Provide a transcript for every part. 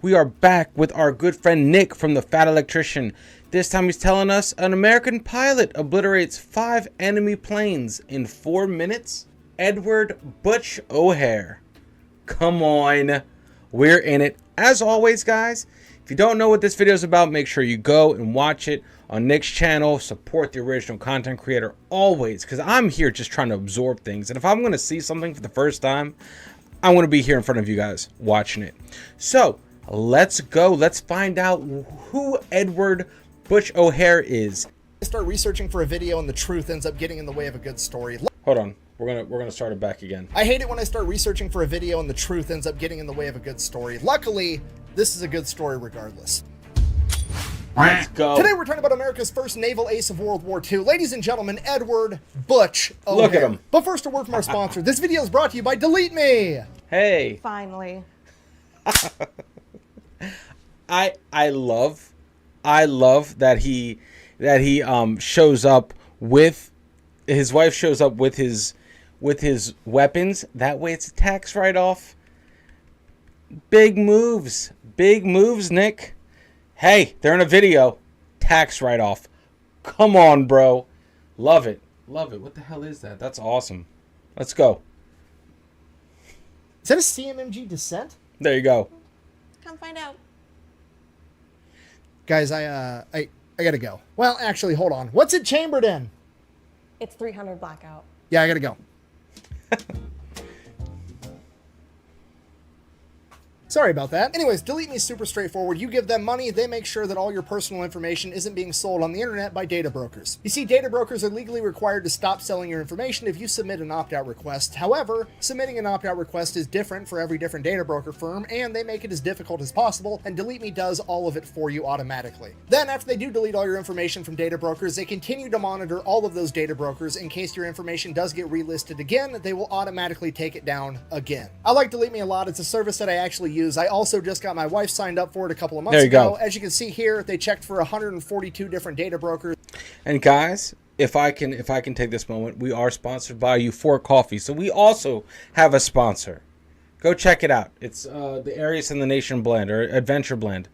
We are back with our good friend Nick from the Fat Electrician. This time he's telling us an American pilot obliterates 5 enemy planes in 4 minutes. Edward Butch O'Hare. Come on. We're in it. As always, guys, if you don't know what this video is about, make sure you go and watch it on Nick's channel. Support the original content creator always, because I'm here just trying to absorb things. And if I'm going to see something for the first time, I'm going to be here in front of you guys watching it. So let's go. Let's find out who Edward Butch O'Hare is. I start researching for a video and the truth ends up getting in the way of a good story. Hold on. We're gonna start it back again. I hate it when I start researching for a video and the truth ends up getting in the way of a good story. Luckily, this is a good story regardless. Let's go. Today we're talking about America's first naval ace of World War II. Ladies and gentlemen, Edward Butch O'Hare. Look at him. But first, a word from our sponsor. This video is brought to you by Delete Me. Hey. Finally. I love that he shows up with his wife, shows up with his weapons. That way it's a tax write-off. Big moves, Nick. Hey, they're in a video. Tax write-off. Come on, bro. Love it. What the hell is that? That's awesome. Let's go. Is that a CMMG Descent? There you go. Come find out. Guys, I gotta go. Well, actually, hold on. What's it chambered in? It's 300 blackout. Yeah, I gotta go. Sorry about that. Anyways, Delete Me is super straightforward. You give them money, they make sure that all your personal information isn't being sold on the internet by data brokers. You see, data brokers are legally required to stop selling your information if you submit an opt-out request. However, submitting an opt-out request is different for every different data broker firm, and they make it as difficult as possible, and Delete Me does all of it for you automatically. Then, after they do delete all your information from data brokers, they continue to monitor all of those data brokers in case your information does get relisted again. They will automatically take it down again. I like Delete Me a lot. It's a service that I actually use. I also just got my wife signed up for it a couple of months ago. As you can see here, they checked for 142 different data brokers. And guys, if I can take this moment, we are sponsored by Euphoric Coffee, so we also have a sponsor. Go check it out. It's the Arius in the Nation blend, or Adventure blend.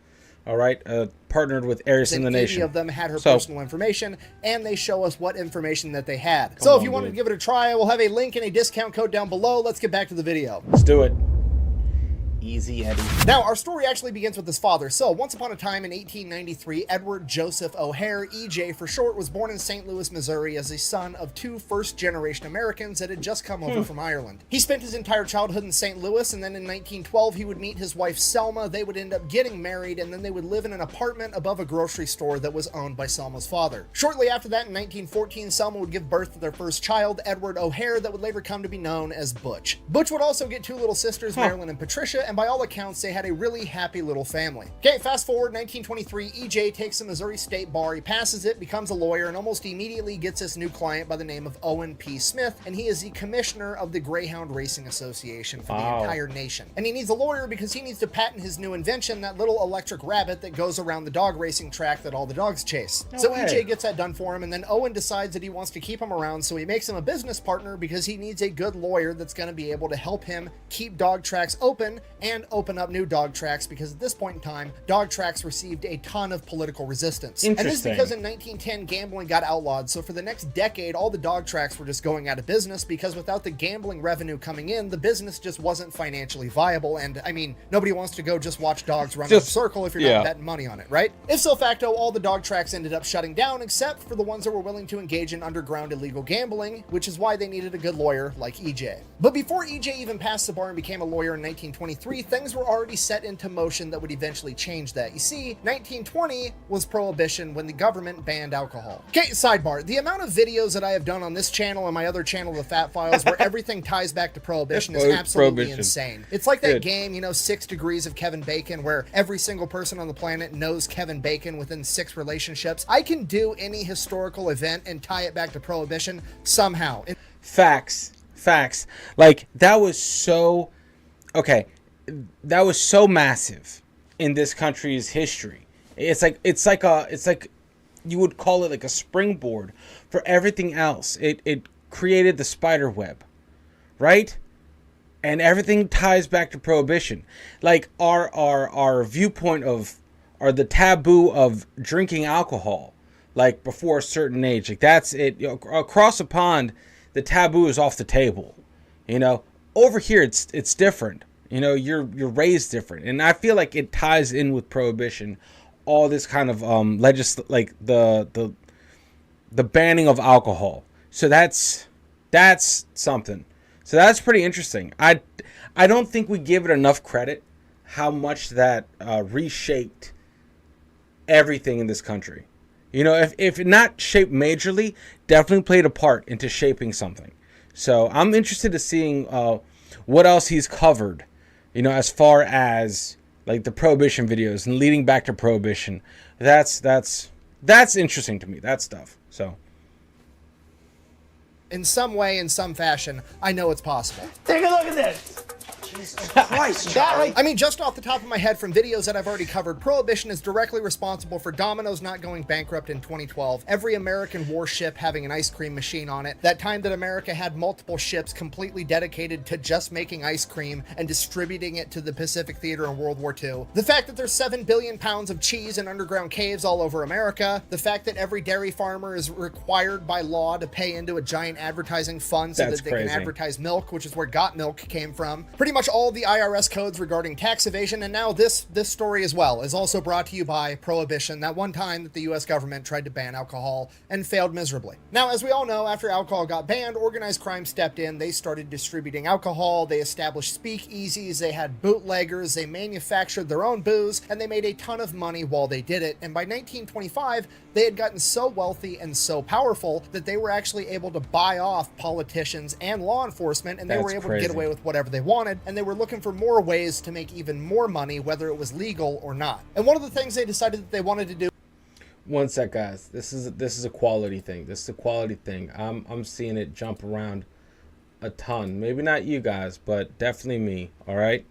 All right, partnered with Arius in the Nation. 80 of them had her personal information, and they show us what information that they had. So if you wanted to give it a try, we'll have a link and a discount code down below. Let's get back to the video. Let's do it. Easy, Eddie. Now, our story actually begins with his father. So, once upon a time in 1893, Edward Joseph O'Hare, EJ for short, was born in St. Louis, Missouri as a son of 2 first-generation Americans that had just come over from Ireland. He spent his entire childhood in St. Louis, and then in 1912, he would meet his wife Selma. They would end up getting married, and then they would live in an apartment above a grocery store that was owned by Selma's father. Shortly after that, in 1914, Selma would give birth to their first child, Edward O'Hare, that would later come to be known as Butch. Butch would also get 2 little sisters, Marilyn and Patricia, and by all accounts, they had a really happy little family. Okay, fast forward, 1923, EJ takes the Missouri State Bar. He passes it, becomes a lawyer, and almost immediately gets this new client by the name of Owen P. Smith, and he is the commissioner of the Greyhound Racing Association for the entire nation. And he needs a lawyer because he needs to patent his new invention, that little electric rabbit that goes around the dog racing track that all the dogs chase. So EJ gets that done for him, and then Owen decides that he wants to keep him around, so he makes him a business partner because he needs a good lawyer that's going to be able to help him keep dog tracks open and open up new dog tracks, because at this point in time, dog tracks received a ton of political resistance. And this is because in 1910, gambling got outlawed, so for the next decade, all the dog tracks were just going out of business, because without the gambling revenue coming in, the business just wasn't financially viable, and I mean, nobody wants to go just watch dogs run in a circle if you're not betting money on it, right? Ipso facto, all the dog tracks ended up shutting down, except for the ones that were willing to engage in underground illegal gambling, which is why they needed a good lawyer like EJ. But before EJ even passed the bar and became a lawyer in 1923, things were already set into motion that would eventually change that. You see, 1920 was Prohibition, when the government banned alcohol. Okay, sidebar. The amount of videos that I have done on this channel and my other channel, The Fat Files, where everything ties back to Prohibition is absolutely insane. It's like that game, you know, 6 Degrees of Kevin Bacon, where every single person on the planet knows Kevin Bacon within 6 relationships. I can do any historical event and tie it back to Prohibition somehow. Facts. Like, that was so... Okay, that was so massive in this country's history. It's like you would call it like a springboard for everything else. It created the spider web, right? and everything ties back to prohibition. Like our viewpoint of, or the taboo of drinking alcohol, like before a certain age, like that's it. You know, across the pond, the taboo is off the table. You know, over here it's different. You know, you're raised different, and I feel like it ties in with prohibition. All this kind of like the banning of alcohol. So that's something. So that's pretty interesting. I don't think we give it enough credit how much that reshaped everything in this country. You know, if not shaped majorly, definitely played a part into shaping something. So I'm interested in seeing what else he's covered, you know, as far as like the prohibition videos and leading back to prohibition. That's interesting to me, that stuff. So in some way, in some fashion, I know it's possible. Take a look at this. Jesus Christ, Charlie. I mean, just off the top of my head from videos that I've already covered, Prohibition is directly responsible for Domino's not going bankrupt in 2012, every American warship having an ice cream machine on it, that time that America had multiple ships completely dedicated to just making ice cream and distributing it to the Pacific Theater in World War II, the fact that there's 7 billion pounds of cheese in underground caves all over America, the fact that every dairy farmer is required by law to pay into a giant advertising fund so that they can advertise milk, which is where Got Milk came from. Pretty much all the IRS codes regarding tax evasion, and now this story as well is also brought to you by Prohibition, that one time that the US government tried to ban alcohol and failed miserably. Now, as we all know, after alcohol got banned, organized crime stepped in. They started distributing alcohol, they established speakeasies, they had bootleggers, they manufactured their own booze, and they made a ton of money while they did it. And by 1925, they had gotten so wealthy and so powerful that they were actually able to buy off politicians and law enforcement, and they were able to get away with whatever they wanted, and they were looking for more ways to make even more money, whether it was legal or not. And one of the things they decided that they wanted to do. One sec, guys. This is a quality thing. This is a quality thing. I'm seeing it jump around a ton. Maybe not you guys, but definitely me. All right.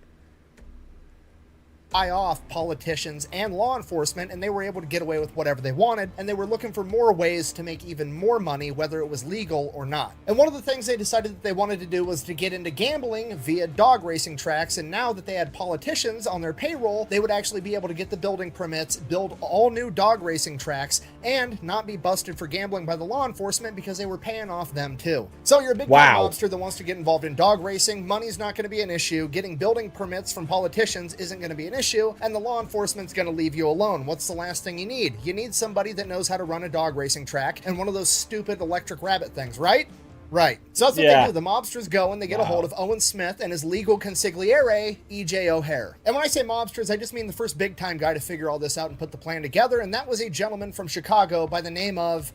Buy off politicians and law enforcement, and they were able to get away with whatever they wanted, and they were looking for more ways to make even more money, whether it was legal or not. And one of the things they decided that they wanted to do was to get into gambling via dog racing tracks, and now that they had politicians on their payroll, they would actually be able to get the building permits, build all new dog racing tracks, and not be busted for gambling by the law enforcement because they were paying off them too. So you're a big mobster that wants to get involved in dog racing, money's not going to be an issue, getting building permits from politicians isn't going to be an issue, and the law enforcement's going to leave you alone. What's the last thing you need? You need somebody that knows how to run a dog racing track and one of those stupid electric rabbit things, right? Right. So that's what they do. The mobsters go and they get a hold of Owen Smith and his legal consigliere, E.J. O'Hare. And when I say mobsters, I just mean the first big-time guy to figure all this out and put the plan together, and that was a gentleman from Chicago by the name of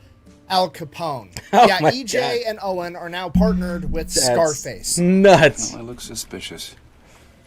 Al Capone. EJ and Owen are now partnered with Scarface. Nuts. Well, I look suspicious.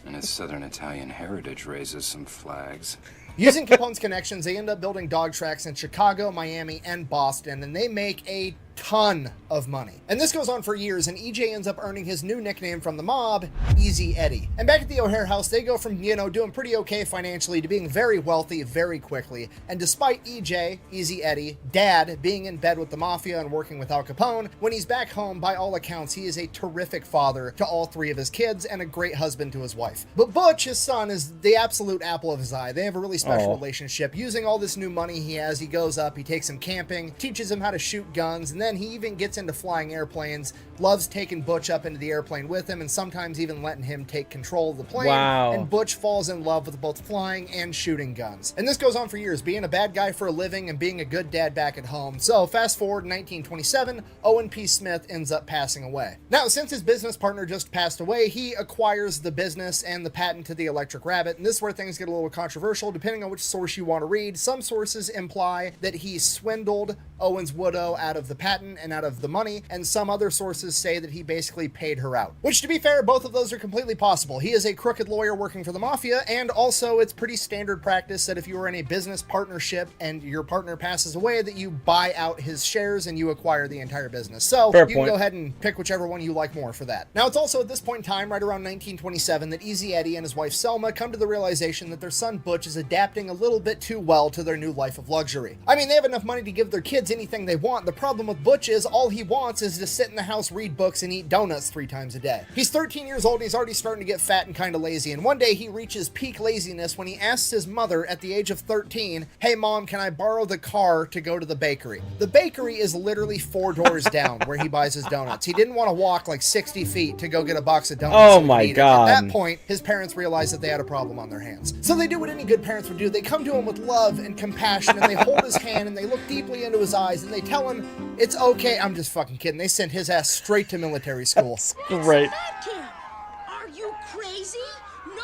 And his Southern Italian heritage raises some flags. Using Capone's connections, they end up building dog tracks in Chicago, Miami, and Boston, and they make a ton of money. And this goes on for years, and EJ ends up earning his new nickname from the mob, Easy Eddie. And back at the O'Hare house, they go from, you know, doing pretty okay financially to being very wealthy very quickly. And despite EJ, Easy Eddie, dad, being in bed with the mafia and working with Al Capone, when he's back home, by all accounts, he is a terrific father to all 3 of his kids and a great husband to his wife. But Butch, his son, is the absolute apple of his eye. They have a really special relationship. Using all this new money he has, he goes up, he takes him camping, teaches him how to shoot guns, and then he even gets into flying airplanes, loves taking Butch up into the airplane with him, and sometimes even letting him take control of the plane. And Butch falls in love with both flying and shooting guns. And this goes on for years, being a bad guy for a living and being a good dad back at home. So fast forward 1927, Owen P. Smith ends up passing away. Now, since his business partner just passed away, he acquires the business and the patent to the electric rabbit, and this is where things get a little controversial depending on which source you want to read. Some sources imply that he swindled Owen's widow out of the patent and out of the money, and some other sources say that he basically paid her out. Which, to be fair, both of those are completely possible. He is a crooked lawyer working for the mafia, and also it's pretty standard practice that if you are in a business partnership and your partner passes away, that you buy out his shares and you acquire the entire business. So you can go ahead and pick whichever one you like more for that. Now, it's also at this point in time, right around 1927, that Easy Eddie and his wife Selma come to the realization that their son Butch is adapting a little bit too well to their new life of luxury. I mean, they have enough money to give their kids anything they want. The problem with Butch is, all he wants is to sit in the house, read books, and eat donuts 3 times a day. He's 13 years old and he's already starting to get fat and kind of lazy, and one day he reaches peak laziness when he asks his mother at the age of 13, "Hey mom, can I borrow the car to go to the bakery?" The bakery is literally 4 doors down where he buys his donuts. He didn't want to walk like 60 feet to go get a box of donuts. Oh my God. At that point, his parents realized that they had a problem on their hands. So they do what any good parents would do. They come to him with love and compassion, and they hold his hand and they look deeply into his eyes and they tell him, "It's okay." I'm just fucking kidding. They sent his ass straight to military school. Great. Are you crazy? No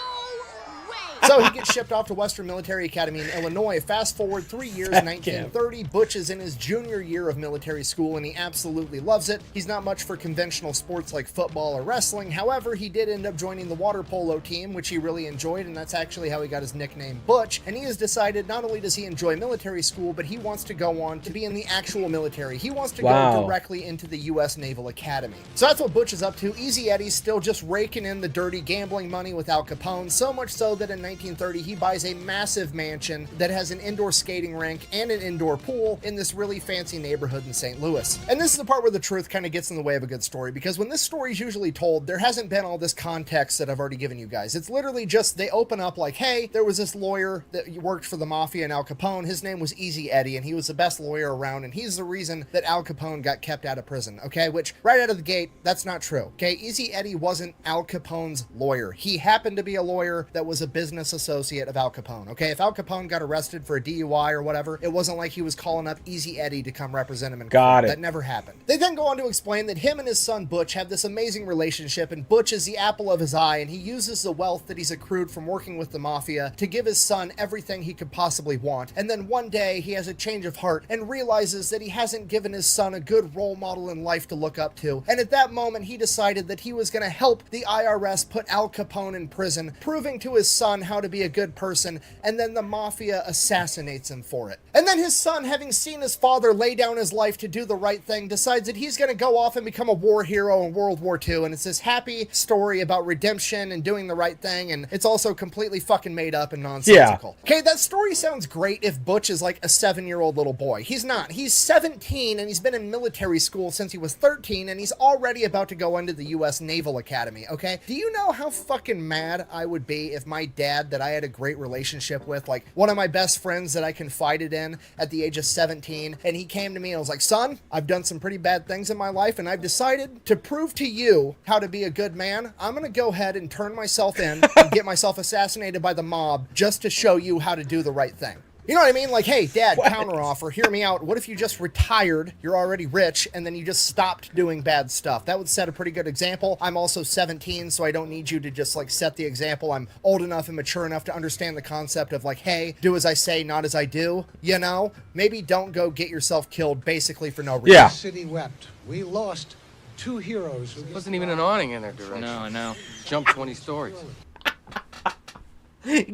way! So he gets shipped off to Western Military Academy in Illinois. Fast forward 3 years, 1930. Butch is in his junior year of military school, and he absolutely loves it. He's not much for conventional sports like football or wrestling. However, he did end up joining the water polo team, which he really enjoyed, and that's actually how he got his nickname Butch. And he has decided not only does he enjoy military school, but he wants to go on to be in the actual military. He wants to go directly into the U.S. Naval Academy. So that's what Butch is up to. Easy Eddie's still just raking in the dirty gambling money with Al Capone, so much so that in 1930 he buys a massive mansion that has an indoor skating rink and an indoor pool in this really fancy neighborhood in St. Louis. And this is the part where the truth kind of gets in the way of a good story, because when this story is usually told, there hasn't been all this context that I've already given you guys. It's literally just they open up like, hey, there was this lawyer that worked for the mafia and Al Capone. His name was Easy Eddie, and he was the best lawyer around, and he's the reason that Al Capone got kept out of prison, okay? Which, right out of the gate, that's not true, okay? Easy Eddie wasn't Al Capone's lawyer. He happened to be a lawyer that was a business associate of Al Capone, okay? If Al Capone got arrested for a DUI or whatever, it wasn't like he was calling up Easy Eddie to come represent him in court. Got it. That never happened. They then go on to explain that him and his son Butch have this amazing relationship, and Butch is the apple of his eye, and he uses the wealth that he's accrued from working with the mafia to give his son everything he could possibly want. And then one day he has a change of heart and realizes that he hasn't given his son a good role model in life to look up to. And at that moment he decided that he was going to help the IRS put Al Capone in prison, proving to his son how to be a good person, and then the mafia assassinates him for it. And then his son, having seen his father lay down his life to do the right thing, decides that he's going to go off and become a war hero in World War II. And it's this happy story about redemption and doing the right thing, and it's also completely fucking made up and nonsensical. Okay, that story sounds great if Butch is like a 7-year-old little boy. He's not. He's 17, and he's been in military school since he was 13, and he's already about to go into the U.S. Naval Academy, okay? Do you know how fucking mad I would be if my dad, that I had a great relationship with, like one of my best friends that I confided in at the age of 17, and he came to me and was like, "Son, I've done some pretty bad things in my life, and I've decided to prove to you how to be a good man. I'm gonna go ahead and turn myself in and get myself assassinated by the mob just to show you how to do the right thing." You know what I mean? Like, hey, Dad, counteroffer, hear me out. What if you just retired, you're already rich, and then you just stopped doing bad stuff? That would set a pretty good example. I'm also 17, so I don't need you to just, like, set the example. I'm old enough and mature enough to understand the concept of, like, hey, do as I say, not as I do, you know? Maybe don't go get yourself killed basically for no reason. Yeah. The city wept. We lost 2 heroes. Wasn't even an awning in their direction. No, I know. Jumped 20 stories.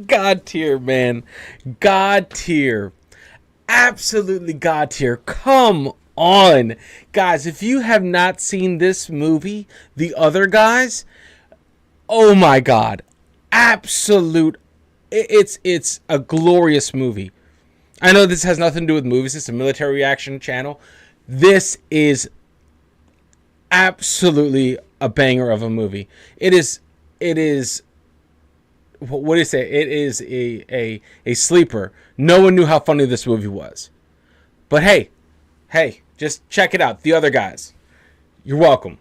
God tier, man. God tier. Absolutely God tier. Come on. Guys, if you have not seen this movie, The Other Guys, oh my God. Absolute. It's a glorious movie. I know this has nothing to do with movies. It's a military reaction channel. This is absolutely a banger of a movie. It is what do you say? It is a sleeper. No one knew how funny this movie was. But hey, just check it out. The Other Guys. You're welcome.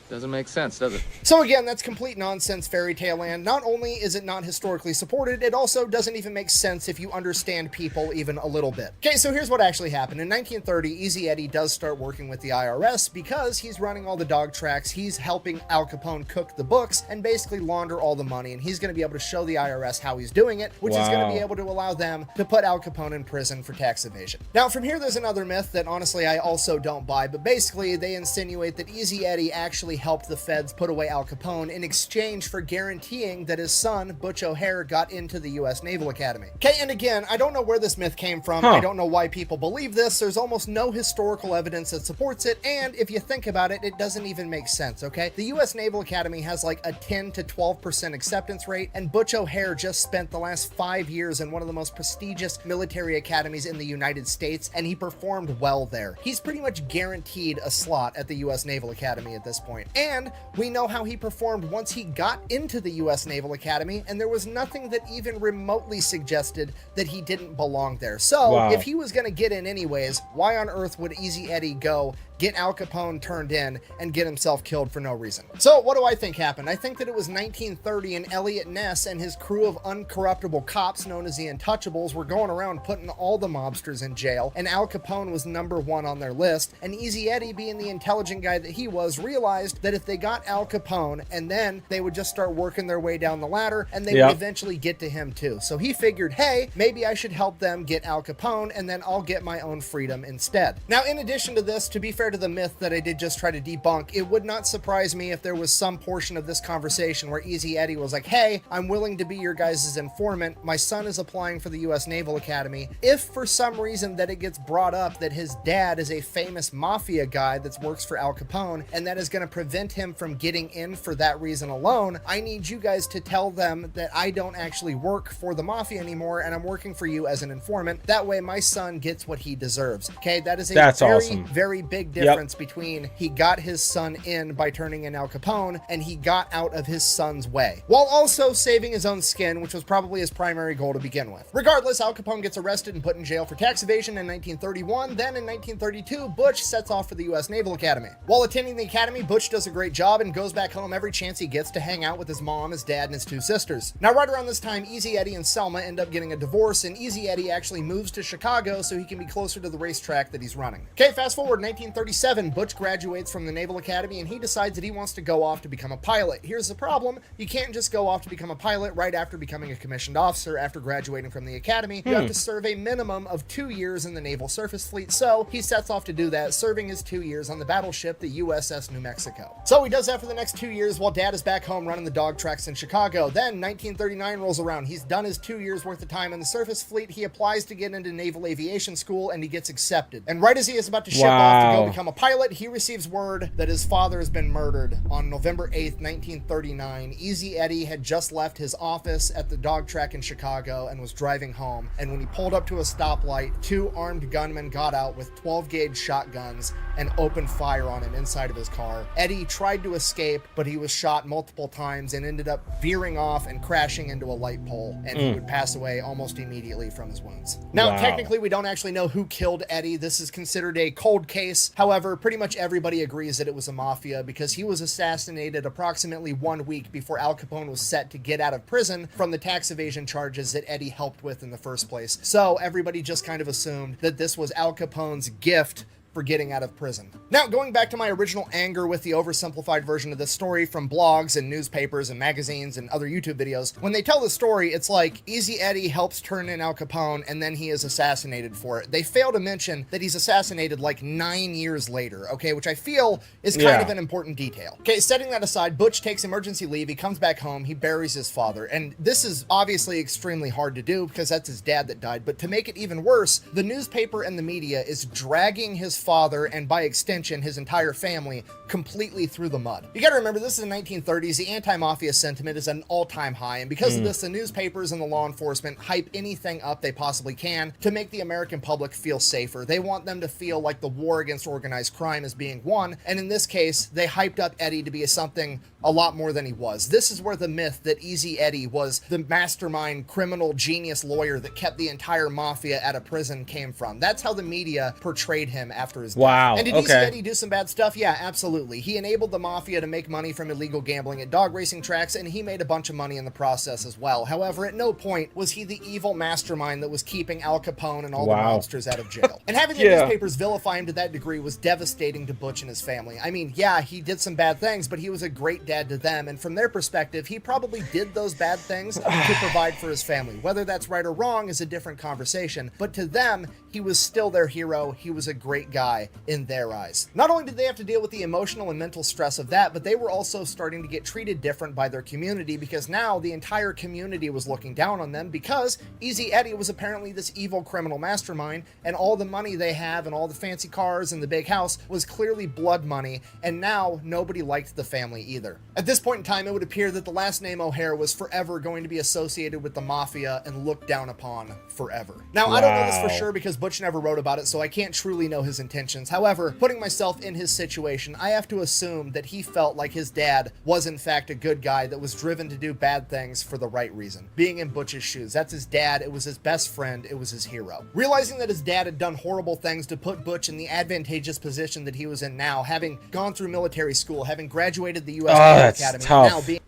Doesn't make sense, does it? So again, that's complete nonsense fairy tale land. Not only is it not historically supported, it also doesn't even make sense if you understand people even a little bit. Okay, so here's what actually happened. In 1930, Easy Eddie does start working with the IRS because he's running all the dog tracks, he's helping Al Capone cook the books, and basically launder all the money, and he's going to be able to show the IRS how he's doing it, which is going to be able to allow them to put Al Capone in prison for tax evasion. Now, from here, there's another myth that honestly I also don't buy, but basically they insinuate that Easy Eddie actually helped the feds put away Al Capone in exchange for guaranteeing that his son, Butch O'Hare, got into the U.S. Naval Academy. Okay, and again, I don't know where this myth came from. I don't know why people believe this. There's almost no historical evidence that supports it, and if you think about it, it doesn't even make sense, okay? The U.S. Naval Academy has like a 10 to 12% acceptance rate, and Butch O'Hare just spent the last 5 years in one of the most prestigious military academies in the United States, and he performed well there. He's pretty much guaranteed a slot at the U.S. Naval Academy at this point. And we know how he performed once he got into the U.S. Naval Academy, and there was nothing that even remotely suggested that he didn't belong there. So if he was going to get in anyways, why on earth would Easy Eddie go get Al Capone turned in and get himself killed for no reason? So what do I think happened? I think that it was 1930 and Elliot Ness and his crew of uncorruptible cops known as the Untouchables were going around putting all the mobsters in jail, and Al Capone was number one on their list, and Easy Eddie, being the intelligent guy that he was, realized that if they got Al Capone, and then they would just start working their way down the ladder, and they would eventually get to him too. So he figured, hey, maybe I should help them get Al Capone, and then I'll get my own freedom instead. Now, in addition to this, to be fair to the myth that I did just try to debunk, it would not surprise me if there was some portion of this conversation where Easy Eddie was like, hey, I'm willing to be your guys' informant. My son is applying for the U.S. Naval Academy. If for some reason that it gets brought up that his dad is a famous mafia guy that works for Al Capone, and that is going to prevent him from getting in for that reason alone, I need you guys to tell them that I don't actually work for the mafia anymore, and I'm working for you as an informant. That way my son gets what he deserves. Okay, that is a very big difference between he got his son in by turning in Al Capone, and he got out of his son's way, while also saving his own skin, which was probably his primary goal to begin with. Regardless, Al Capone gets arrested and put in jail for tax evasion in 1931. Then in 1932, Butch sets off for the U.S. Naval Academy. While attending the academy, Butch does a great job and goes back home every chance he gets to hang out with his mom, his dad, and his two sisters. Now, right around this time, Easy Eddie and Selma end up getting a divorce, and Easy Eddie actually moves to Chicago so he can be closer to the racetrack that he's running. Okay, fast forward 1937, Butch graduates from the Naval Academy, and he decides that he wants to go off to become a pilot. Here's the problem: you can't just go off to become a pilot right after becoming a commissioned officer after graduating from the academy. You have to serve a minimum of 2 years in the Naval Surface Fleet, so he sets off to do that, serving his 2 years on the battleship, the USS New Mexico. So he does that for the next 2 years while dad is back home running the dog tracks in Chicago. Then 1939 rolls around. He's done his 2 years worth of time in the Surface Fleet. He applies to get into Naval Aviation School, and he gets accepted. And right as he is about to ship off to go become a pilot, he receives word that his father has been murdered on November 8th, 1939. Easy Eddie had just left his office at the dog track in Chicago and was driving home. And when he pulled up to a stoplight, 2 armed gunmen got out with 12-gauge shotguns and opened fire on him inside of his car. Eddie tried to escape, but he was shot multiple times and ended up veering off and crashing into a light pole, and he would pass away almost immediately from his wounds. Now, technically, we don't actually know who killed Eddie. This is considered a cold case. However, pretty much everybody agrees that it was a mafia, because he was assassinated approximately 1 week before Al Capone was set to get out of prison from the tax evasion charges that Eddie helped with in the first place. So everybody just kind of assumed that this was Al Capone's gift for getting out of prison. Now, going back to my original anger with the oversimplified version of this story from blogs and newspapers and magazines and other YouTube videos, when they tell the story, it's like Easy Eddie helps turn in Al Capone and then he is assassinated for it. They fail to mention that he's assassinated like 9 years later, okay, which I feel is kind of an important detail. Okay, setting that aside, Butch takes emergency leave, he comes back home, he buries his father, and this is obviously extremely hard to do because that's his dad that died, but to make it even worse, the newspaper and the media is dragging his father, and by extension his entire family, completely through the mud. You gotta remember, this is the 1930s, the anti-mafia sentiment is at an all-time high, and because of this, the newspapers and the law enforcement hype anything up they possibly can to make the American public feel safer. They want them to feel like the war against organized crime is being won, and in this case, they hyped up Eddie to be something a lot more than he was. This is where the myth that Easy Eddie was the mastermind, criminal, genius lawyer that kept the entire mafia out of prison came from. That's how the media portrayed him after his death. Wow. And did Easy Eddie do some bad stuff? Yeah, absolutely. He enabled the mafia to make money from illegal gambling at dog racing tracks, and he made a bunch of money in the process as well. However, at no point was he the evil mastermind that was keeping Al Capone and all the mobsters out of jail. And having the newspapers vilify him to that degree was devastating to Butch and his family. I mean, yeah, he did some bad things, but he was a great dad to them, and from their perspective, he probably did those bad things to provide for his family. Whether that's right or wrong is a different conversation, but to them, he was still their hero. He was a great guy in their eyes. Not only did they have to deal with the emotional and mental stress of that, but they were also starting to get treated different by their community, because now the entire community was looking down on them because Easy Eddie was apparently this evil criminal mastermind, and all the money they have and all the fancy cars and the big house was clearly blood money, and now nobody liked the family either. At this point in time, it would appear that the last name O'Hare was forever going to be associated with the mafia and looked down upon forever. Now, I don't know this for sure because Butch never wrote about it, so I can't truly know his intentions. However, putting myself in his situation, I have to assume that he felt like his dad was in fact a good guy that was driven to do bad things for the right reason. Being in Butch's shoes, that's his dad, it was his best friend, it was his hero. Realizing that his dad had done horrible things to put Butch in the advantageous position that he was in now, having gone through military school, having graduated the U.S. Naval Academy, tough. now being...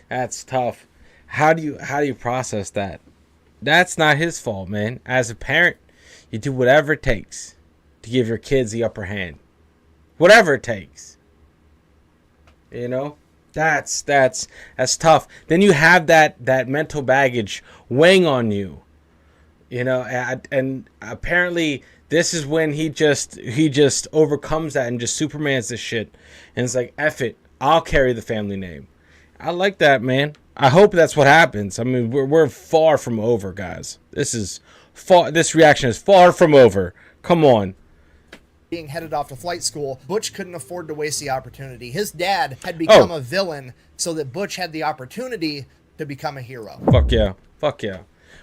That's tough. How do you process that? That's not his fault, man. As a parent, you do whatever it takes to give your kids the upper hand. Whatever it takes. You know? That's tough. Then you have that mental baggage weighing on you. You know, and apparently this is when he just overcomes that and just Supermans this shit. And it's like, F it, I'll carry the family name. I like that, man. I hope that's what happens. I mean, we're far from over, guys. This reaction is far from over. Come on. Being headed off to flight school, Butch couldn't afford to waste the opportunity. His dad had become a villain so that Butch had the opportunity to become a hero. Fuck yeah. Fuck yeah.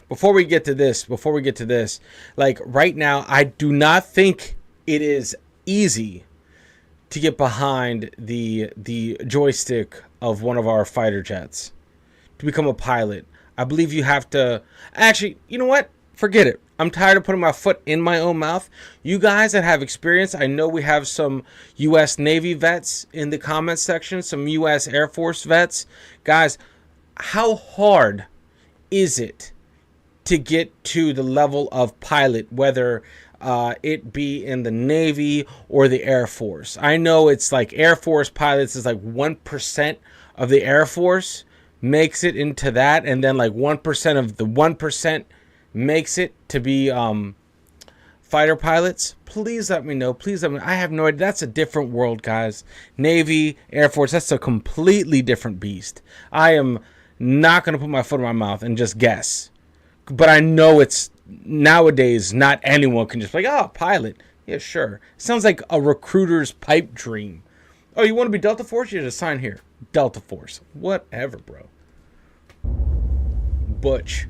Before we get to this, like right now, I do not think it is easy to get behind the joystick of one of our fighter jets to become a pilot. I believe you have to... Actually, you know what? Forget it. I'm tired of putting my foot in my own mouth. You guys that have experience, I know we have some U.S. Navy vets in the comments section, some U.S. Air Force vets. Guys, how hard is it to get to the level of pilot, whether it be in the Navy or the Air Force? I know it's like Air Force pilots is like 1% of the Air Force makes it into that, and then like 1% of the 1% makes it to be fighter pilots. Please let me know. Please let me know. I have no idea. That's a different world, guys. Navy, Air Force, that's a completely different beast. I am not going to put my foot in my mouth and just guess. But I know it's nowadays not anyone can just be like, oh, pilot. Yeah, sure. Sounds like a recruiter's pipe dream. Oh, you want to be Delta Force? You just sign here. Delta Force. Whatever, bro. Butch.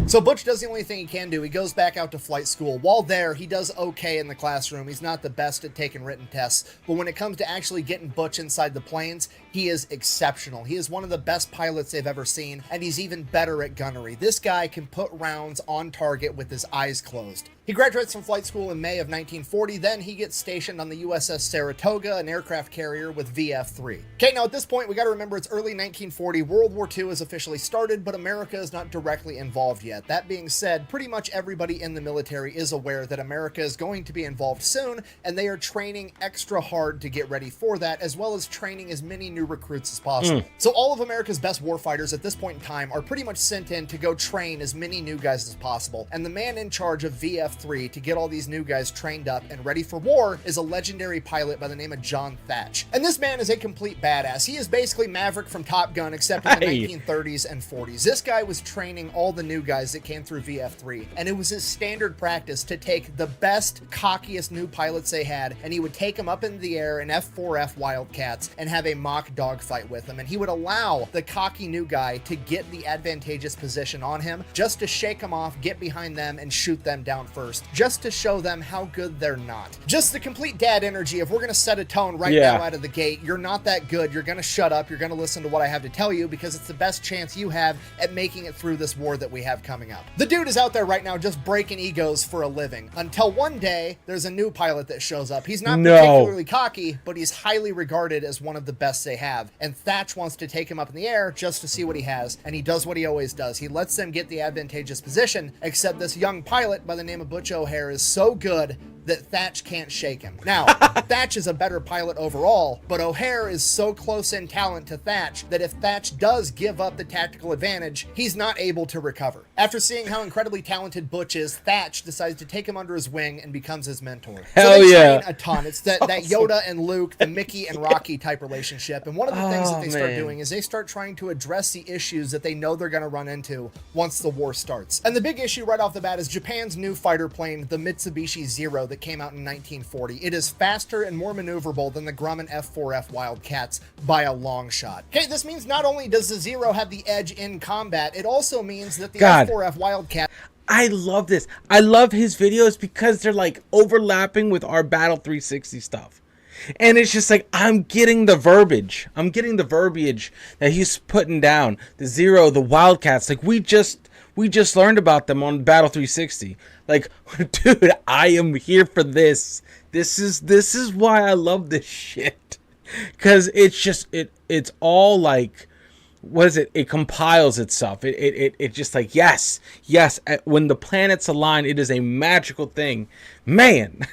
So Butch does the only thing he can do. He goes back out to flight school. While there, he does okay in the classroom. He's not the best at taking written tests, but when it comes to actually getting Butch inside the planes, he is exceptional. He is one of the best pilots they've ever seen, and he's even better at gunnery. This guy can put rounds on target with his eyes closed. He graduates from flight school in May of 1940. Then he gets stationed on the USS Saratoga, an aircraft carrier with VF-3. Okay, now at this point, we got to remember it's early 1940. World War II has officially started, but America is not directly involved yet. That being said, pretty much everybody in the military is aware that America is going to be involved soon, and they are training extra hard to get ready for that, as well as training as many new recruits as possible. So all of America's best warfighters at this point in time are pretty much sent in to go train as many new guys as possible, and the man in charge of VF-3 to get all these new guys trained up and ready for war is a legendary pilot by the name of John Thatch. And this man is a complete badass. He is basically Maverick from Top Gun, except in the 1930s and 40s. This guy was training all the new guys that came through VF-3, and it was his standard practice to take the best, cockiest new pilots they had, and he would take them up in the air in F-4F Wildcats and have a mock dogfight with them, and he would allow the cocky new guy to get the advantageous position on him just to shake them off, get behind them, and shoot them down first, just to show them how good they're not. Just the complete dad energy of, we're going to set a tone right now out of the gate. You're not that good. You're going to shut up. You're going to listen to what I have to tell you because it's the best chance you have at making it through this war that we have coming up. The dude is out there right now just breaking egos for a living until one day there's a new pilot that shows up. He's not particularly cocky, but he's highly regarded as one of the best they have. And Thatch wants to take him up in the air just to see what he has. And he does what he always does. He lets them get the advantageous position, except this young pilot by the name of Butch O'Hare is so good that Thatch can't shake him. Now, Thatch is a better pilot overall, but O'Hare is so close in talent to Thatch that if Thatch does give up the tactical advantage, he's not able to recover. After seeing how incredibly talented Butch is, Thatch decides to take him under his wing and becomes his mentor. Hell so they yeah. train a ton. It's that Yoda and Luke, the Mickey and Rocky type relationship. And one of the things that they start doing is they start trying to address the issues that they know they're going to run into once the war starts. And the big issue right off the bat is Japan's new fighter plane, the Mitsubishi Zero, that came out in 1940. It is faster and more maneuverable than the Grumman F4F Wildcats by a long shot. Okay, this means not only does the Zero have the edge in combat, it also means that the F4F Wildcat... I love this. I love his videos because they're like overlapping with our Battle 360 stuff. And it's just like, I'm getting the verbiage. I'm getting the verbiage that he's putting down. The Zero, the Wildcats. Like, we just learned about them on Battle 360. Like, dude, I am here for this. This is why I love this shit. Because it's just, it's all like, what is it? It compiles itself. It just like, yes. When the planets align, it is a magical thing. Man,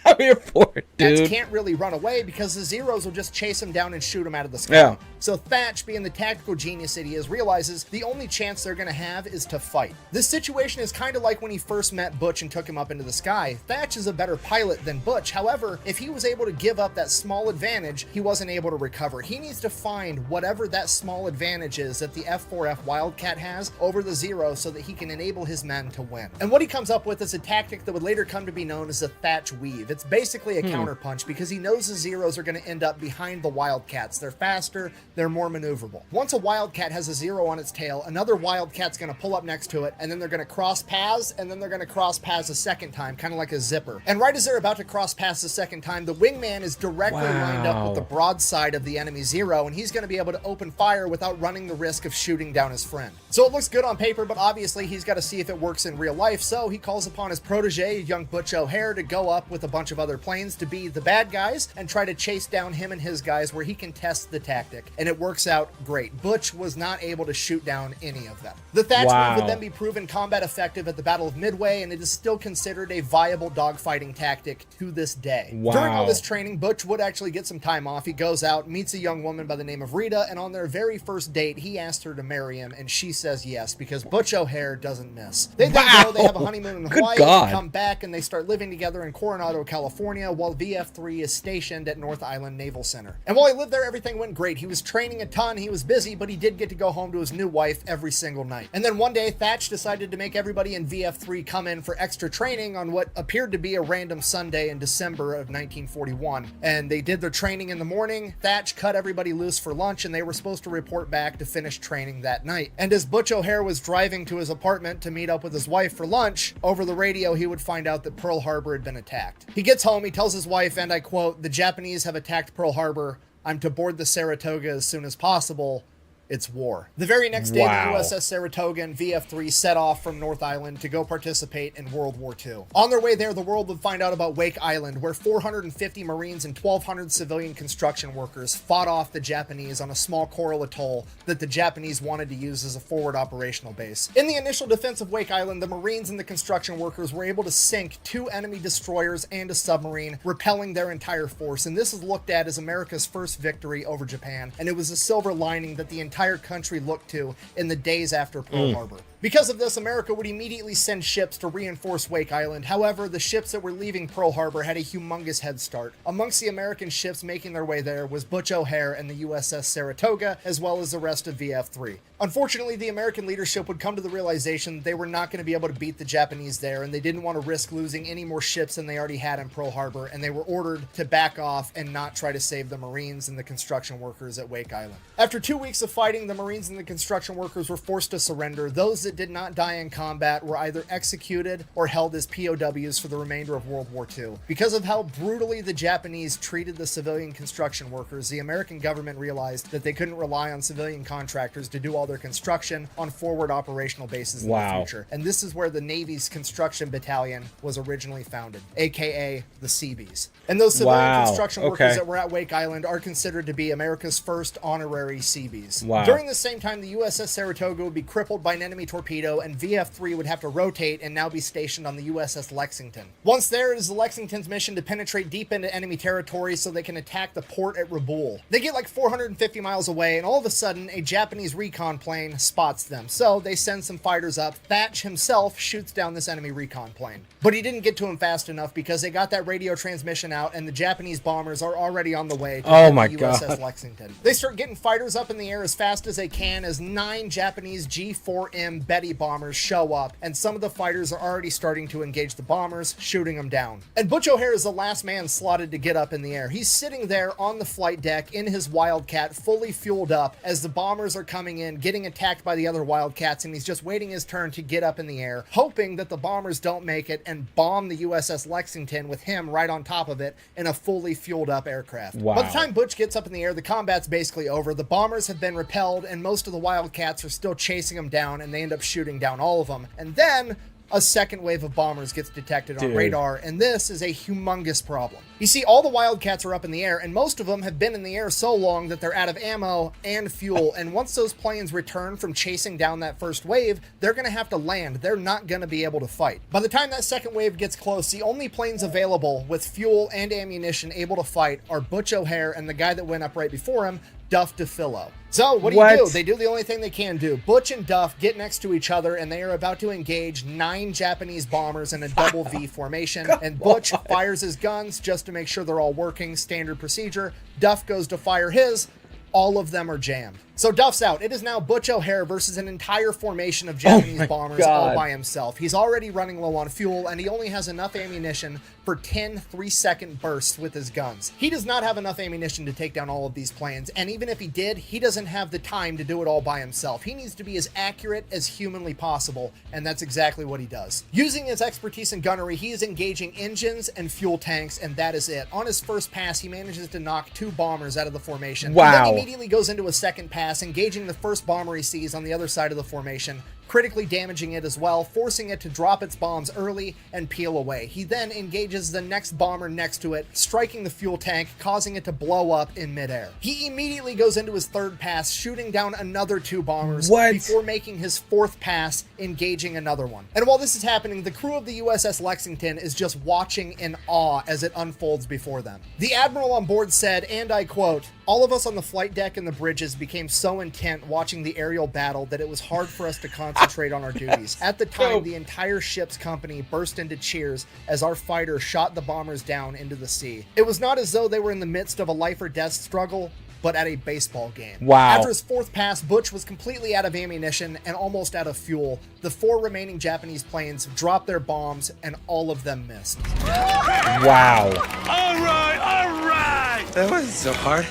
I'm here for it, dude. Thatch can't really run away because the Zeros will just chase him down and shoot him out of the sky. Yeah. So Thatch, being the tactical genius that he is, realizes the only chance they're going to have is to fight. This situation is kind of like when he first met Butch and took him up into the sky. Thatch is a better pilot than Butch. However, if he was able to give up that small advantage, he wasn't able to recover. He needs to find whatever that small advantage is that the F4F Wildcat has over the Zero so that he can enable his men to win. And what he comes up with is a tactic that would later come to be known as the Thatch Weave. It's basically a counterpunch because he knows the Zeros are going to end up behind the Wildcats. They're faster, they're more maneuverable. Once a Wildcat has a Zero on its tail, another Wildcat's going to pull up next to it, and then they're going to cross paths, and then they're going to cross paths a second time, kind of like a zipper. And right as they're about to cross paths the second time, the wingman is directly lined up with the broadside of the enemy Zero, and he's going to be able to open fire without running the risk of shooting down his friend. So it looks good on paper, but obviously he's got to see if it works in real life, so he calls upon his protege, young Butch O'Hare, to go up with a bunch of other planes to be the bad guys and try to chase down him and his guys where he can test the tactic. And it works out great. Butch was not able to shoot down any of them. The Thatch move would then be proven combat effective at the Battle of Midway, and it is still considered a viable dogfighting tactic to this day. During all this training, Butch would actually get some time off. He goes out, meets a young woman by the name of Rita, and on their very first date, he asked her to marry him, and she says yes, because Butch O'Hare doesn't miss. They then go, they have a honeymoon in Hawaii, they come back, and they start living together in Coronado, California, while VF-3 is stationed at North Island Naval Center. And while he lived there, everything went great. He was training a ton, he was busy, but he did get to go home to his new wife every single night. And then one day, Thatch decided to make everybody in VF-3 come in for extra training on what appeared to be a random Sunday in December of 1941. And they did their training in the morning. Thatch cut everybody loose for lunch, and they were supposed to report back to finish training that night. And as Butch O'Hare was driving to his apartment to meet up with his wife for lunch, over the radio he would find out that Pearl Harbor had been attacked. He gets home, he tells his wife, and I quote, "The Japanese have attacked Pearl Harbor. I'm to board the Saratoga as soon as possible. It's war." The very next day, the USS Saratoga and VF-3 set off from North Island to go participate in World War II. On their way there, the world would find out about Wake Island, where 450 Marines and 1,200 civilian construction workers fought off the Japanese on a small coral atoll that the Japanese wanted to use as a forward operational base. In the initial defense of Wake Island, the Marines and the construction workers were able to sink 2 enemy destroyers and a submarine, repelling their entire force. And this is looked at as America's first victory over Japan, and it was a silver lining that the entire country looked to in the days after Pearl Harbor. Because of this, America would immediately send ships to reinforce Wake Island. However, the ships that were leaving Pearl Harbor had a humongous head start. Amongst the American ships making their way there was Butch O'Hare and the USS Saratoga, as well as the rest of VF-3. Unfortunately, the American leadership would come to the realization they were not going to be able to beat the Japanese there, and they didn't want to risk losing any more ships than they already had in Pearl Harbor, and they were ordered to back off and not try to save the Marines and the construction workers at Wake Island. After 2 weeks of fighting, the Marines and the construction workers were forced to surrender. Those that did not die in combat were either executed or held as POWs for the remainder of World War II. Because of how brutally the Japanese treated the civilian construction workers, the American government realized that they couldn't rely on civilian contractors to do all their construction on forward operational bases in the future. And this is where the Navy's construction battalion was originally founded, aka the Seabees. And those civilian construction workers that were at Wake Island are considered to be America's first honorary Seabees. Wow. During the same time, the USS Saratoga would be crippled by an enemy torpedo, and VF-3 would have to rotate and now be stationed on the USS Lexington. Once there, it is the Lexington's mission to penetrate deep into enemy territory so they can attack the port at Rabaul. They get like 450 miles away, and all of a sudden, a Japanese recon plane spots them. So they send some fighters up. Thatch himself shoots down this enemy recon plane. But he didn't get to him fast enough because they got that radio transmission out, and the Japanese bombers are already on the way to hit the USS Lexington. They start getting fighters up in the air as fast as they can as 9 Japanese G4M Betty bombers show up, and some of the fighters are already starting to engage the bombers, shooting them down. And Butch O'Hare is the last man slotted to get up in the air. He's sitting there on the flight deck in his Wildcat, fully fueled up, as the bombers are coming in, getting attacked by the other Wildcats, and he's just waiting his turn to get up in the air, hoping that the bombers don't make it and bomb the USS Lexington with him right on top of it in a fully fueled up aircraft. Wow. By the time Butch gets up in the air, the combat's basically over. The bombers have been repelled, and most of the Wildcats are still chasing them down, and they end up shooting down all of them. And then a second wave of bombers gets detected on radar, and this is a humongous problem. You see, all the Wildcats are up in the air, and most of them have been in the air so long that they're out of ammo and fuel, and once those planes return from chasing down that first wave, they're going to have to land. They're not going to be able to fight. By the time that second wave gets close, the only planes available with fuel and ammunition able to fight are Butch O'Hare and the guy that went up right before him, Duff DeFillo. So what do you do? They do the only thing they can do. Butch and Duff get next to each other, and they are about to engage 9 Japanese bombers in a double V formation, and Butch fires his guns just to make sure they're all working, standard procedure. Duff goes to fire his. All of them are jammed. So Duff's out. It is now Butch O'Hare versus an entire formation of Japanese bombers all by himself. He's already running low on fuel, and he only has enough ammunition for 10 3-second bursts with his guns. He does not have enough ammunition to take down all of these planes, and even if he did, he doesn't have the time to do it all by himself. He needs to be as accurate as humanly possible, and that's exactly what he does. Using his expertise in gunnery, he is engaging engines and fuel tanks, and that is it. On his first pass, he manages to knock 2 bombers out of the formation. Wow. He then immediately goes into a second pass, engaging the first bomber he sees on the other side of the formation, critically damaging it as well, forcing it to drop its bombs early and peel away. He then engages the next bomber next to it, striking the fuel tank, causing it to blow up in midair. He immediately goes into his third pass, shooting down another 2 bombers before making his 4th pass, engaging another one. And while this is happening, the crew of the USS Lexington is just watching in awe as it unfolds before them. The admiral on board said, and I quote, "All of us on the flight deck and the bridges became so intent watching the aerial battle that it was hard for us to concentrate on our duties. At the time, the entire ship's company burst into cheers as our fighters shot the bombers down into the sea. It was not as though they were in the midst of a life or death struggle, but at a baseball game." Wow. After his 4th pass, Butch was completely out of ammunition and almost out of fuel. The 4 remaining Japanese planes dropped their bombs, and all of them missed. Wow. All right. That wasn't so hard.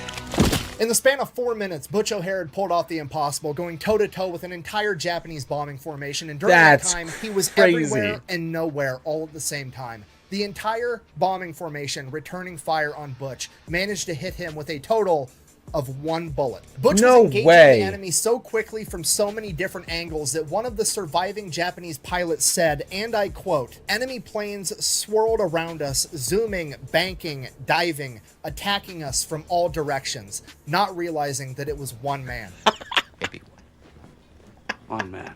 In the span of 4 minutes, Butch O'Hare had pulled off the impossible, going toe-to-toe with an entire Japanese bombing formation, and during that time, he was everywhere and nowhere all at the same time. The entire bombing formation, returning fire on Butch, managed to hit him with a total of 1 bullet. Butch was engaging the enemy so quickly from so many different angles that one of the surviving Japanese pilots said, and I quote, "Enemy planes swirled around us, zooming, banking, diving, attacking us from all directions," not realizing that it was one man. Maybe one man.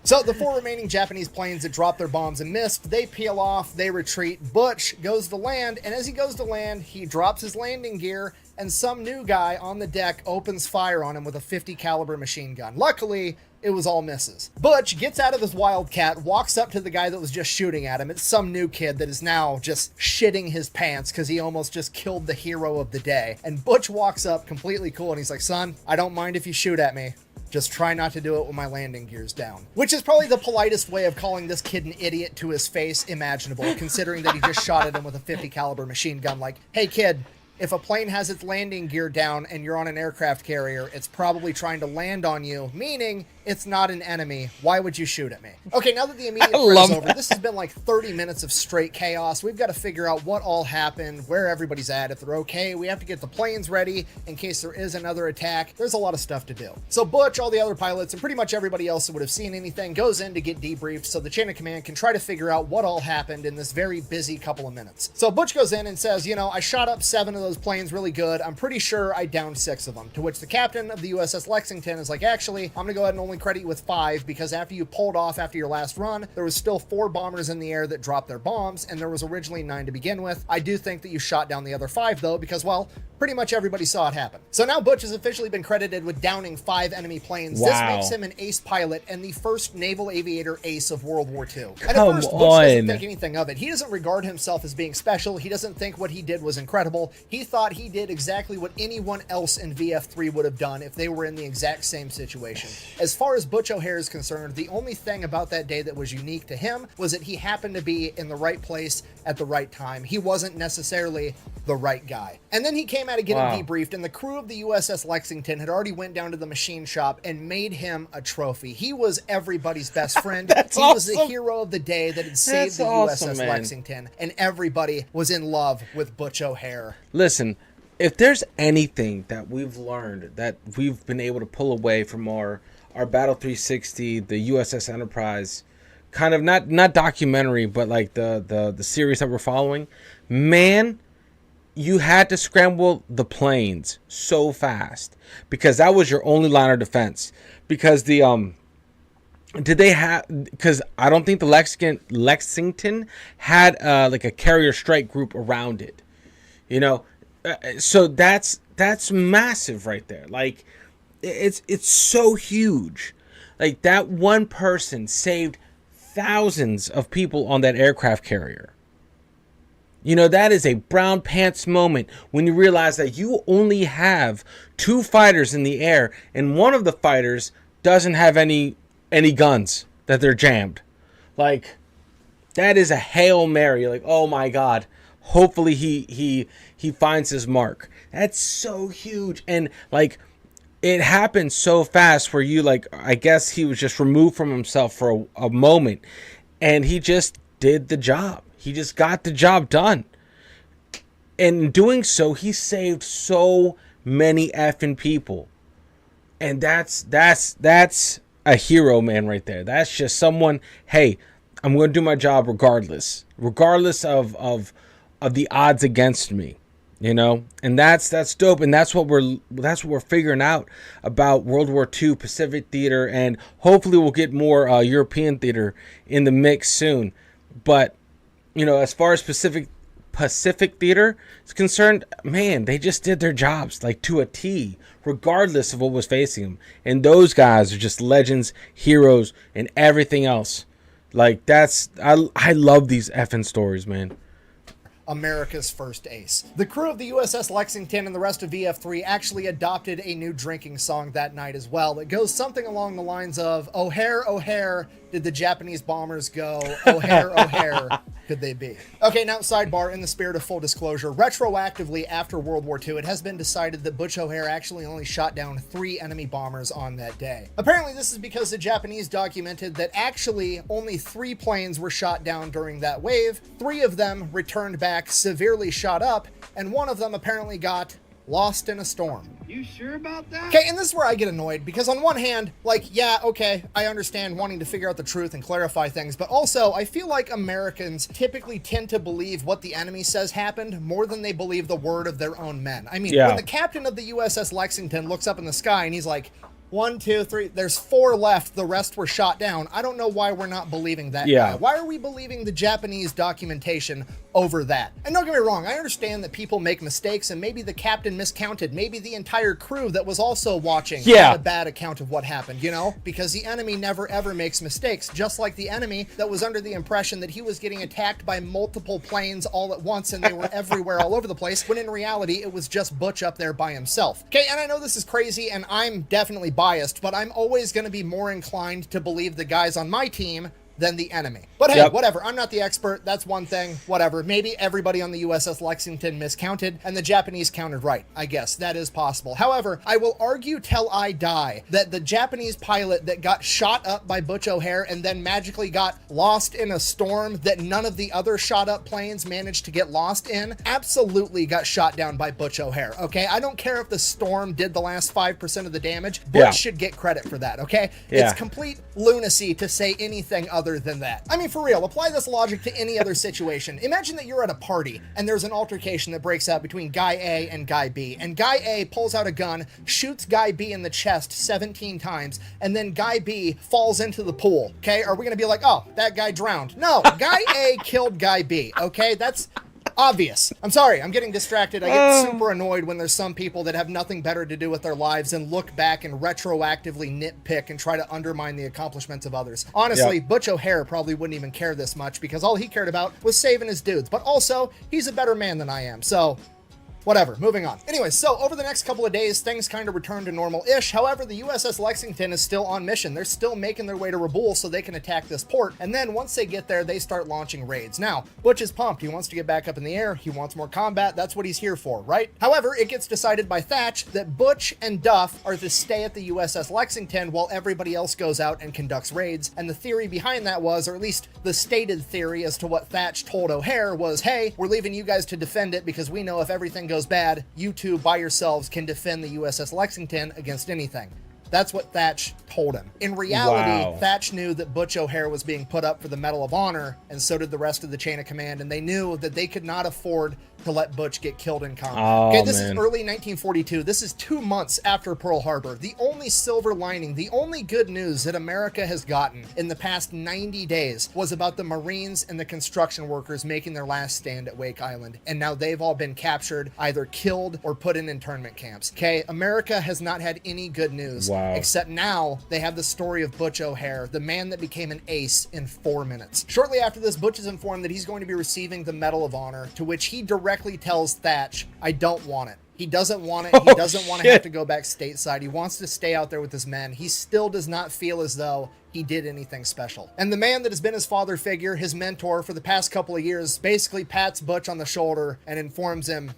So the 4 remaining Japanese planes that dropped their bombs and missed, they peel off, they retreat. Butch goes to land, and as he goes to land, he drops his landing gear, and some new guy on the deck opens fire on him with a 50 caliber machine gun. Luckily, it was all misses. Butch gets out of his Wildcat, walks up to the guy that was just shooting at him. It's some new kid that is now just shitting his pants because he almost just killed the hero of the day. And Butch walks up completely cool, and he's like, "Son, I don't mind if you shoot at me. Just try not to do it with my landing gears down." Which is probably the politest way of calling this kid an idiot to his face imaginable, considering that he just shot at him with a 50 caliber machine gun. Like, "Hey kid, if a plane has its landing gear down and you're on an aircraft carrier, it's probably trying to land on you," meaning It's not an enemy. Why would you shoot at me? Okay, now that the immediate I threat love is over, that. this has been like 30 minutes of straight chaos. We've got to figure out what all happened, where everybody's at, if they're okay. We have to get the planes ready in case there is another attack. There's a lot of stuff to do. So Butch, all the other pilots, and pretty much everybody else that would have seen anything goes in to get debriefed so the chain of command can try to figure out what all happened in this very busy couple of minutes. So Butch goes in and says, you know, I shot up 7 of those planes really good. I'm pretty sure I downed 6 of them. To which the captain of the USS Lexington is like, actually, I'm gonna go ahead and only credit you with 5 because after you pulled off after your last run, there was still 4 bombers in the air that dropped their bombs, and there was originally 9 to begin with. I do think that you shot down the other 5 though, because, well, pretty much everybody saw it happen. So now Butch has officially been credited with downing 5 enemy planes. Wow. This makes him an ace pilot and the first naval aviator ace of World War II. And at Come first, Butch doesn't on. think anything of it. He doesn't regard himself as being special. He doesn't think what he did was incredible. He thought he did exactly what anyone else in VF3 would have done if they were in the exact same situation. As far as Butch O'Hare is concerned, the only thing about that day that was unique to him was that he happened to be in the right place at the right time. He wasn't necessarily the right guy. And then he came out of getting Wow. debriefed, and the crew of the USS Lexington had already went down to the machine shop and made him a trophy. He was everybody's best friend. That's he was the awesome. hero of the day that had saved That's the awesome, USS man. Lexington, and everybody was in love with Butch O'Hare. Listen, if there's anything that we've learned that we've been able to pull away from our Battle 360, the USS Enterprise, kind of not documentary, but like the series that we're following, man, you had to scramble the planes so fast because that was your only line of defense. Because the did they have? Because I don't think the Lexington had like a carrier strike group around it. You know, so that's massive right there. Like it's so huge. Like that one person saved thousands of people on that aircraft carrier. You know, that is a brown pants moment when you realize that you only have 2 fighters in the air and one of the fighters doesn't have any guns, that they're jammed. Like, that is a Hail Mary. Like, oh my God. Hopefully he finds his mark. That's so huge. And like, it happened so fast where you, like, I guess he was just removed from himself for a moment and he just did the job. He just got the job done. And in doing so, he saved so many effing people. And that's a hero, man, right there. That's just someone, hey, I'm going to do my job regardless of the odds against me, you know? And that's dope. And that's what we're figuring out about World War II Pacific theater, and hopefully we'll get more European theater in the mix soon. But you know, as far as Pacific theater is concerned, man, they just did their jobs like to a T, regardless of what was facing them. And those guys are just legends, heroes, and everything else. Like I love these effing stories, man. America's first ace. The crew of the USS Lexington and the rest of VF3 actually adopted a new drinking song that night as well that goes something along the lines of, O'Hare, O'Hare, did the Japanese bombers go? O'Hare, O'Hare, could they be? Okay, now sidebar, in the spirit of full disclosure, retroactively after World War II, it has been decided that Butch O'Hare actually only shot down 3 enemy bombers on that day. Apparently this is because the Japanese documented that actually only 3 planes were shot down during that wave, 3 of them returned back severely shot up, and 1 of them apparently got lost in a storm. You sure about that? Okay, and this is where I get annoyed, because on one hand, like, yeah, okay, I understand wanting to figure out the truth and clarify things, but also I feel like Americans typically tend to believe what the enemy says happened more than they believe the word of their own men. I mean, Yeah. when the captain of the USS Lexington looks up in the sky and he's like, 1, 2, 3, there's 4 left, the rest were shot down. I don't know why we're not believing that Yeah. guy. Why are we believing the Japanese documentation over that? And don't get me wrong, I understand that people make mistakes, and maybe the captain miscounted, maybe the entire crew that was also watching had a bad account of what happened, you know? Because the enemy never ever makes mistakes, just like the enemy that was under the impression that he was getting attacked by multiple planes all at once and they were everywhere all over the place, when in reality it was just Butch up there by himself. Okay, and I know this is crazy and I'm definitely biased, but I'm always going to be more inclined to believe the guys on my team than the enemy. But hey, Yep. whatever. I'm not the expert. That's one thing. Whatever. Maybe everybody on the USS Lexington miscounted and the Japanese counted right. I guess that is possible. However, I will argue till I die that the Japanese pilot that got shot up by Butch O'Hare and then magically got lost in a storm that none of the other shot up planes managed to get lost in absolutely got shot down by Butch O'Hare. Okay. I don't care if the storm did the last 5% of the damage. Butch should get credit for that. Okay. Yeah. It's complete lunacy to say anything other than that. I mean, for real, apply this logic to any other situation. Imagine that you're at a party and there's an altercation that breaks out between guy A and guy B, and guy A pulls out a gun, shoots guy B in the chest 17 times, and then guy B falls into the pool. Okay, are we gonna be like, oh, that guy drowned? No, guy A killed guy B. Okay, that's obvious. I'm sorry, I'm getting distracted. I get super annoyed when there's some people that have nothing better to do with their lives and look back and retroactively nitpick and try to undermine the accomplishments of others. Honestly, Butch O'Hare probably wouldn't even care this much because all he cared about was saving his dudes. But also, he's a better man than I am, so whatever, moving on. Anyway, so over the next couple of days, things kind of return to normal-ish. However, the USS Lexington is still on mission. They're still making their way to Rabaul so they can attack this port. And then once they get there, they start launching raids. Now, Butch is pumped. He wants to get back up in the air. He wants more combat. That's what he's here for, right? However, it gets decided by Thatch that Butch and Duff are to stay at the USS Lexington while everybody else goes out and conducts raids. And the theory behind that was, or at least the stated theory as to what Thatch told O'Hare was, hey, we're leaving you guys to defend it because we know if everything goes bad, you two by yourselves can defend the USS Lexington against anything. That's what Thatch told him. In reality, Thatch knew that Butch O'Hare was being put up for the Medal of Honor, and so did the rest of the chain of command, and they knew that they could not afford to let Butch get killed in combat. This is early 1942. This is 2 months after Pearl Harbor. The only silver lining, the only good news that America has gotten in the past 90 days was about the Marines and the construction workers making their last stand at Wake Island. And now they've all been captured, either killed or put in internment camps. Okay, America has not had any good news. Except now they have the story of Butch O'Hare, the man that became an ace in 4 minutes. Shortly after this, Butch is informed that he's going to be receiving the Medal of Honor, to which he directly tells Thatch, I don't want it. He doesn't want it. He doesn't want to have to go back stateside. He wants to stay out there with his men. He still does not feel as though he did anything special. And the man that has been his father figure, his mentor for the past couple of years, basically pats Butch on the shoulder and informs him,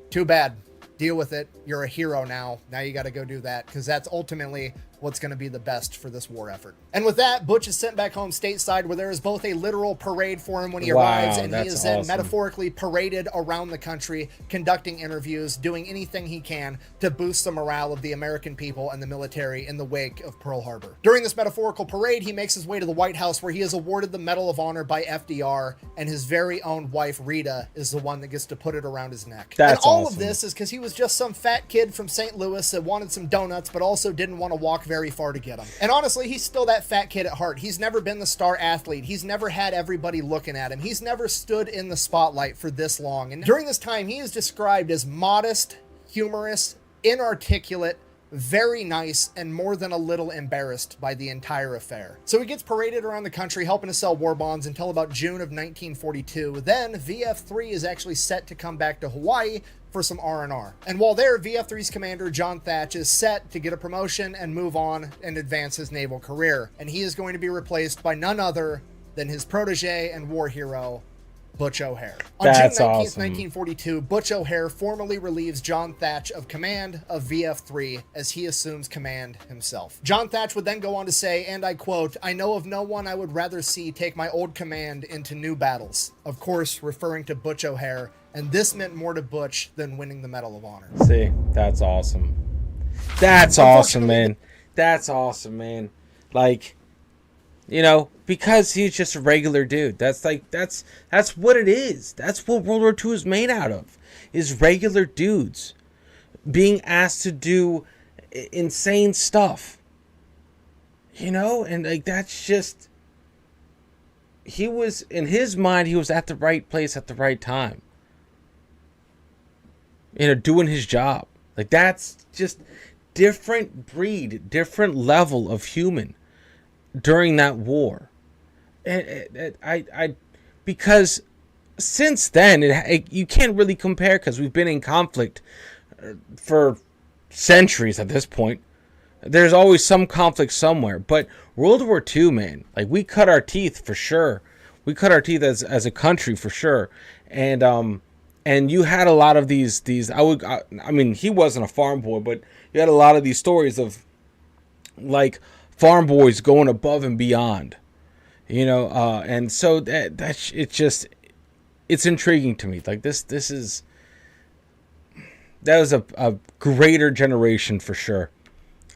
too bad. Deal with it. You're a hero now. Now you got to go do that, because that's ultimately what's going to be the best for this war effort. And with that, Butch is sent back home stateside, where there is both a literal parade for him when he arrives, and he is then metaphorically paraded around the country, conducting interviews, doing anything he can to boost the morale of the American people and the military in the wake of Pearl Harbor. During this metaphorical parade, he makes his way to the White House, where he is awarded the Medal of Honor by FDR, and his very own wife, Rita, is the one that gets to put it around his neck. And all of this is because he was just some fat kid from St. Louis that wanted some donuts, but also didn't want to walk very far to get them. And honestly, he's still that fat kid at heart. He's never been the star athlete. He's never had everybody looking at him. He's never stood in the spotlight for this long. And during this time, he is described as modest, humorous, inarticulate, very nice, and more than a little embarrassed by the entire affair. So he gets paraded around the country helping to sell war bonds until about June of 1942. Then VF-3 is actually set to come back to Hawaii for some R&R. And while there, VF-3's commander, John Thatch, is set to get a promotion and move on and advance his naval career. And he is going to be replaced by none other than his protege and war hero, Butch O'Hare. On June 19th, 1942, Butch O'Hare formally relieves John Thatch of command of VF-3 as he assumes command himself. John Thatch would then go on to say, and I quote, "I know of no one I would rather see take my old command into new battles." Of course, referring to Butch O'Hare, and this meant more to Butch than winning the Medal of Honor. See, that's awesome. That's awesome, man. That's awesome, man. Like, you know, because he's just a regular dude. That's what it is. That's what World War II is made out of. Is regular dudes being asked to do insane stuff. You know, and like that's just, he was, in his mind, he was at the right place at the right time. You know, doing his job. Like that's just different breed, different level of human during that war. And I because since then you can't really compare, because we've been in conflict for centuries at this point. There's always some conflict somewhere. But World War II, man, like we cut our teeth for sure. We cut our teeth as a country for sure. And you had a lot of these I mean, he wasn't a farm boy, but you had a lot of these stories of like farm boys going above and beyond, and so it's intriguing to me. Like that was a greater generation for sure.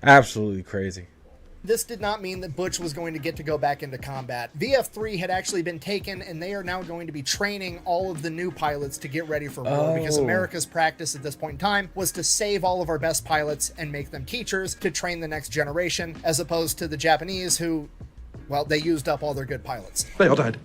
Absolutely crazy. This did not mean that Butch was going to get to go back into combat. VF3 had actually been taken, and they are now going to be training all of the new pilots to get ready for war, because America's practice at this point in time was to save all of our best pilots and make them teachers to train the next generation, as opposed to the Japanese who, well, they used up all their good pilots. They all died.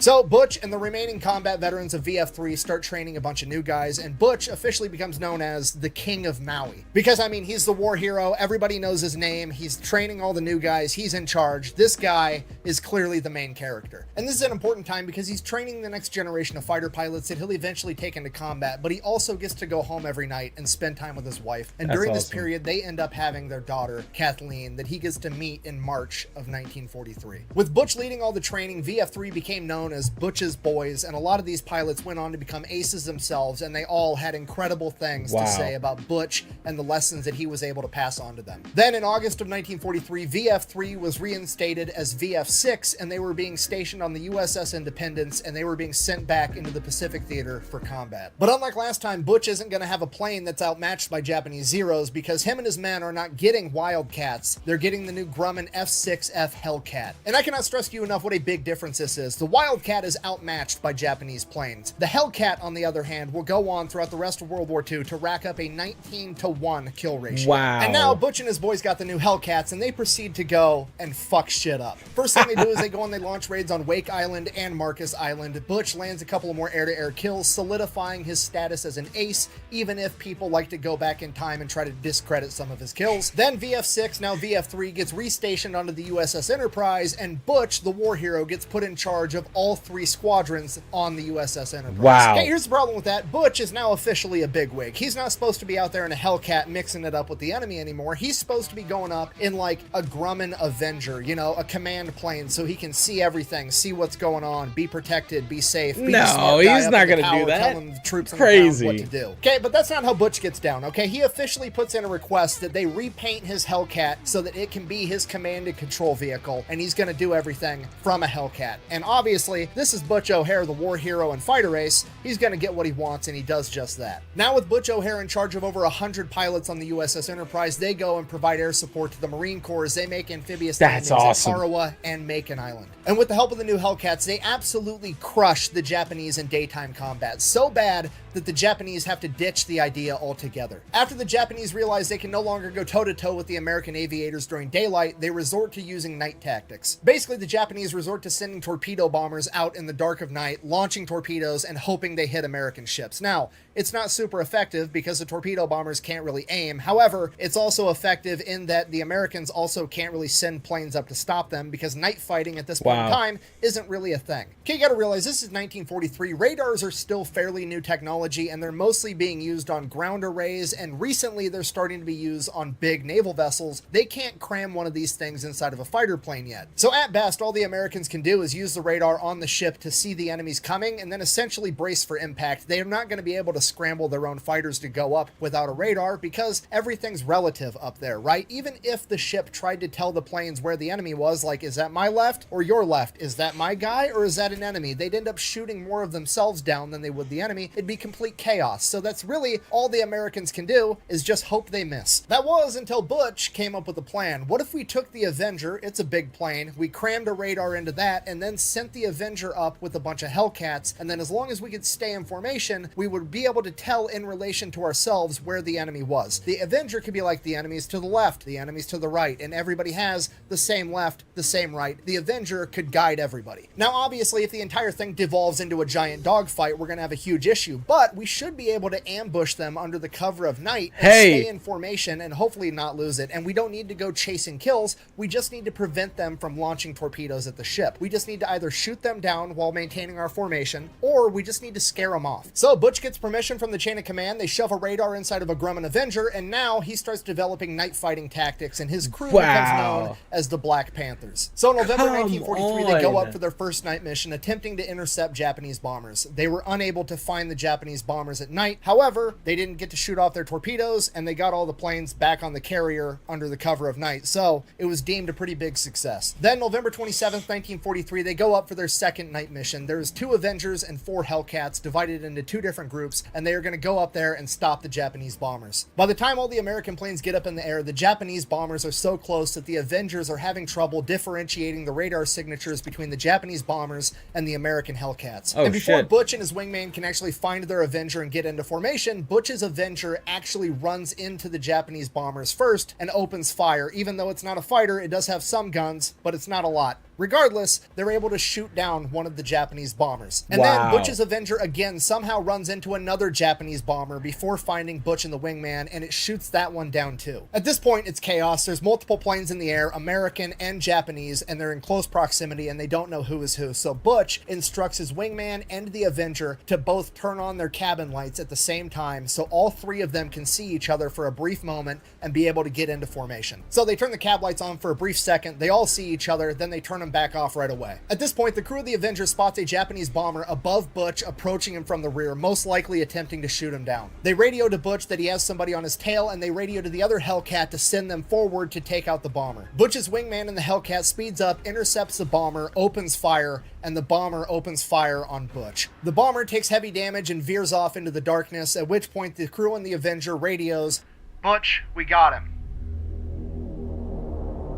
So Butch and the remaining combat veterans of VF3 start training a bunch of new guys, and Butch officially becomes known as the King of Maui. Because, I mean, he's the war hero, everybody knows his name, he's training all the new guys, he's in charge. This guy is clearly the main character. And this is an important time because he's training the next generation of fighter pilots that he'll eventually take into combat, but he also gets to go home every night and spend time with his wife. And during this period, they end up having their daughter, Kathleen, that he gets to meet in March of 1943. With Butch leading all the training, VF3 became known as Butch's Boys, and a lot of these pilots went on to become aces themselves, and they all had incredible things to say about Butch and the lessons that he was able to pass on to them. Then in August of 1943, VF3 was reinstated as VF6, and they were being stationed on the USS Independence, and they were being sent back into the Pacific Theater for combat. But unlike last time, Butch isn't going to have a plane that's outmatched by Japanese Zeros, because him and his men are not getting Wildcats, they're getting the new Grumman F6F Hellcat. And I cannot stress to you enough what a big difference this is. The Wildcat is outmatched by Japanese planes. The Hellcat, on the other hand, will go on throughout the rest of World War II to rack up a 19-to-1 kill ratio. Wow. And now Butch and his boys got the new Hellcats, and they proceed to go and fuck shit up. First thing they do is they go and they launch raids on Wake Island and Marcus Island. Butch lands a couple of more air-to-air kills, solidifying his status as an ace, even if people like to go back in time and try to discredit some of his kills. Then VF6, now VF3, gets restationed onto the USS Enterprise, and Butch, the war hero, gets put in charge of all three squadrons on the USS Enterprise. Wow. Okay, here's the problem with that. Butch is now officially a bigwig. He's not supposed to be out there in a Hellcat mixing it up with the enemy anymore. He's supposed to be going up in like a Grumman Avenger, a command plane, so he can see everything, see what's going on, be protected, be safe. Be the smart guy he's up not in the going to do tower that. telling the troops on Crazy. the ground what to do. Okay, but that's not how Butch gets down, okay? He officially puts in a request that they repaint his Hellcat so that it can be his command and control vehicle, and he's going to do everything from a Hellcat. And obviously, this is Butch O'Hare, the war hero and fighter ace. He's going to get what he wants, and he does just that. Now with Butch O'Hare in charge of over 100 pilots on the USS Enterprise, they go and provide air support to the Marine Corps as they make amphibious landings at Tarawa and Macon Island. And with the help of the new Hellcats, they absolutely crush the Japanese in daytime combat, so bad that the Japanese have to ditch the idea altogether. After the Japanese realize they can no longer go toe-to-toe with the American aviators during daylight, they resort to using night tactics. Basically, the Japanese resort to sending torpedo bombers out in the dark of night, launching torpedoes and hoping they hit American ships. Now, it's not super effective because the torpedo bombers can't really aim. However, it's also effective in that the Americans also can't really send planes up to stop them because night fighting at this point in time isn't really a thing. Okay, you gotta realize this is 1943. Radars are still fairly new technology, and they're mostly being used on ground arrays, and recently they're starting to be used on big naval vessels. They can't cram one of these things inside of a fighter plane yet. So at best, all the Americans can do is use the radar on the ship to see the enemies coming and then essentially brace for impact. They are not going to be able to scramble their own fighters to go up without a radar because everything's relative up there, right? Even if the ship tried to tell the planes where the enemy was, like, is that my left or your left? Is that my guy or is that an enemy? They'd end up shooting more of themselves down than they would the enemy. It'd be complete chaos. So that's really all the Americans can do is just hope they miss. That was until Butch came up with a plan. What if we took the Avenger, it's a big plane, we crammed a radar into that, and then sent the Avenger up with a bunch of Hellcats, and then as long as we could stay in formation, we would be able to tell in relation to ourselves where the enemy was. The Avenger could be like the enemies to the left, the enemies to the right, and everybody has the same left, the same right. The Avenger could guide everybody. Now, obviously, if the entire thing devolves into a giant dogfight, we're going to have a huge issue, but we should be able to ambush them under the cover of night and stay in formation and hopefully not lose it. And we don't need to go chasing kills. We just need to prevent them from launching torpedoes at the ship. We just need to either shoot them down while maintaining our formation, or we just need to scare them off. So Butch gets permission from the chain of command, they shove a radar inside of a Grumman Avenger, and now he starts developing night fighting tactics, and his crew becomes known as the Black Panthers. So in November 1943, they go up for their first night mission, attempting to intercept Japanese bombers. They were unable to find the Japanese bombers at night. However, they didn't get to shoot off their torpedoes, and they got all the planes back on the carrier under the cover of night, so it was deemed a pretty big success. Then November 27th, 1943, they go up for their second night mission. There's 2 Avengers and 4 Hellcats divided into 2 different groups, and they are going to go up there and stop the Japanese bombers. By the time all the American planes get up in the air, the Japanese bombers are so close that the Avengers are having trouble differentiating the radar signatures between the Japanese bombers and the American Hellcats. And before Butch and his wingman can actually find their Avenger and get into formation, Butch's Avenger actually runs into the Japanese bombers first and opens fire. Even though it's not a fighter, it does have some guns, but it's not a lot. Regardless, they're able to shoot down one of the Japanese bombers. And then Butch's Avenger again somehow runs into another Japanese bomber before finding Butch and the wingman, and it shoots that one down too. At this point, it's chaos. There's multiple planes in the air, American and Japanese, and they're in close proximity and they don't know who is who. So Butch instructs his wingman and the Avenger to both turn on their cabin lights at the same time so all 3 of them can see each other for a brief moment and be able to get into formation. So they turn the cab lights on for a brief second, they all see each other, then they turn them back off right away. At this point, the crew of the Avenger spots a Japanese bomber above Butch approaching him from the rear, most likely attempting to shoot him down. They radio to Butch that he has somebody on his tail, and they radio to the other Hellcat to send them forward to take out the bomber. Butch's wingman in the Hellcat speeds up, intercepts the bomber, opens fire, and the bomber opens fire on Butch. The bomber takes heavy damage and veers off into the darkness, at which point the crew and the Avenger radios, "Butch, we got him.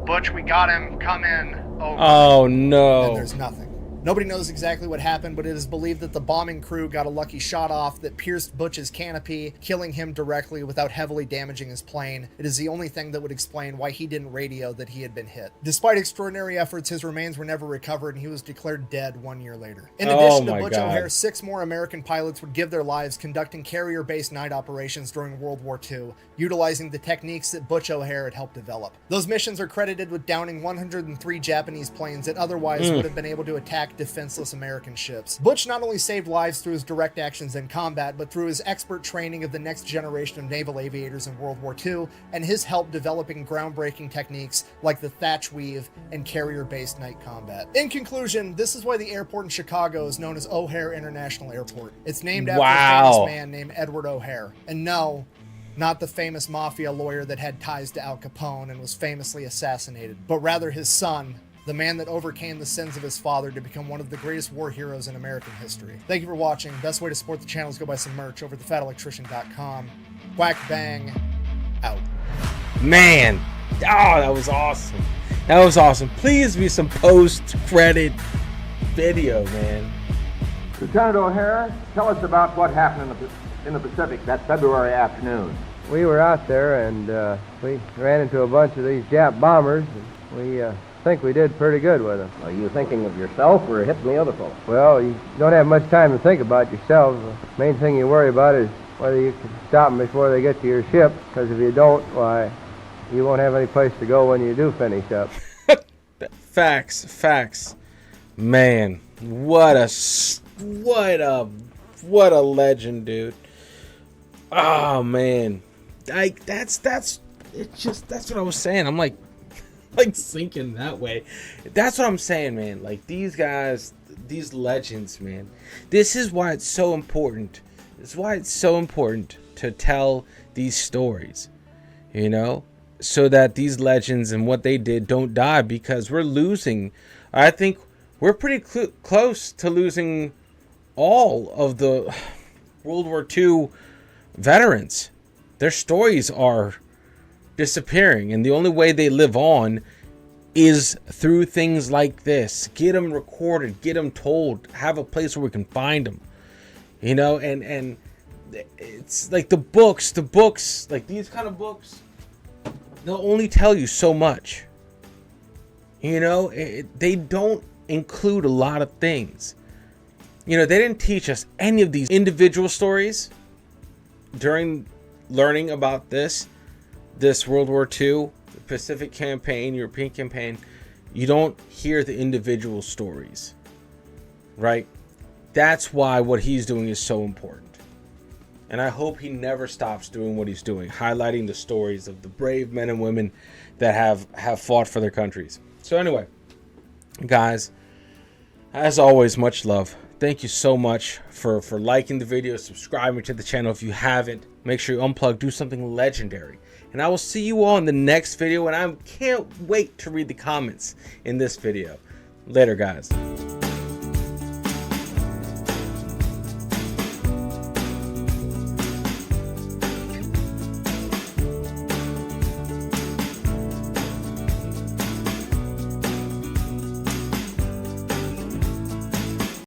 Butch, we got him. Come in. Over." Oh no. And there's nothing. Nobody knows exactly what happened, but it is believed that the bombing crew got a lucky shot off that pierced Butch's canopy, killing him directly without heavily damaging his plane. It is the only thing that would explain why he didn't radio that he had been hit. Despite extraordinary efforts, his remains were never recovered, and he was declared dead 1 year later. In addition to Butch O'Hare, 6 more American pilots would give their lives conducting carrier-based night operations during World War II, utilizing the techniques that Butch O'Hare had helped develop. Those missions are credited with downing 103 Japanese planes that otherwise would have been able to attack defenseless American ships. Butch not only saved lives through his direct actions in combat, but through his expert training of the next generation of naval aviators in World War II, and his help developing groundbreaking techniques like the thatch weave and carrier-based night combat. In conclusion, this is why the airport in Chicago is known as O'Hare International Airport. It's named after a famous man named Edward O'Hare. And no, not the famous mafia lawyer that had ties to Al Capone and was famously assassinated, but rather his son, the man that overcame the sins of his father to become one of the greatest war heroes in American history. Thank you for watching. Best way to support the channel is go buy some merch over at thefatelectrician.com. Quack bang, out. Man, oh, that was awesome. That was awesome. Please be some post-credit video, man. Lieutenant O'Hara, tell us about what happened in the Pacific that February afternoon. We were out there and we ran into a bunch of these Jap bombers. And we think we did pretty good with them. Are you thinking of yourself or hitting the other fellow? Well, you don't have much time to think about yourself. The main thing you worry about is whether you can stop them before they get to your ship, because if you don't, why, you won't have any place to go when you do finish up. Facts. Man, what a legend, dude. Oh man, that's what I was saying. I'm like sinking that way. That's what I'm saying, man. Like these guys, these legends, man. This is why it's so important. This is why it's so important to tell these stories, you know, so that these legends and what they did don't die, because we're losing. I think we're pretty close to losing all of the World War II veterans. Their stories are disappearing, and the only way they live on is through things like this. Get them recorded, get them told, have a place where we can find them, you know. And it's like the books, like these kind of books, they'll only tell you so much, you know. They don't include a lot of things, you know. They didn't teach us any of these individual stories during learning about this World War II, the Pacific campaign, European campaign. You don't hear the individual stories. right? That's why what he's doing is so important. And I hope he never stops doing what he's doing, highlighting the stories of the brave men and women that have fought for their countries. So anyway, guys, as always, much love. Thank you so much for liking the video, subscribing to the channel if you haven't. Make sure you unplug, do something legendary. And I will see you all in the next video, and I can't wait to read the comments in this video. Later, guys.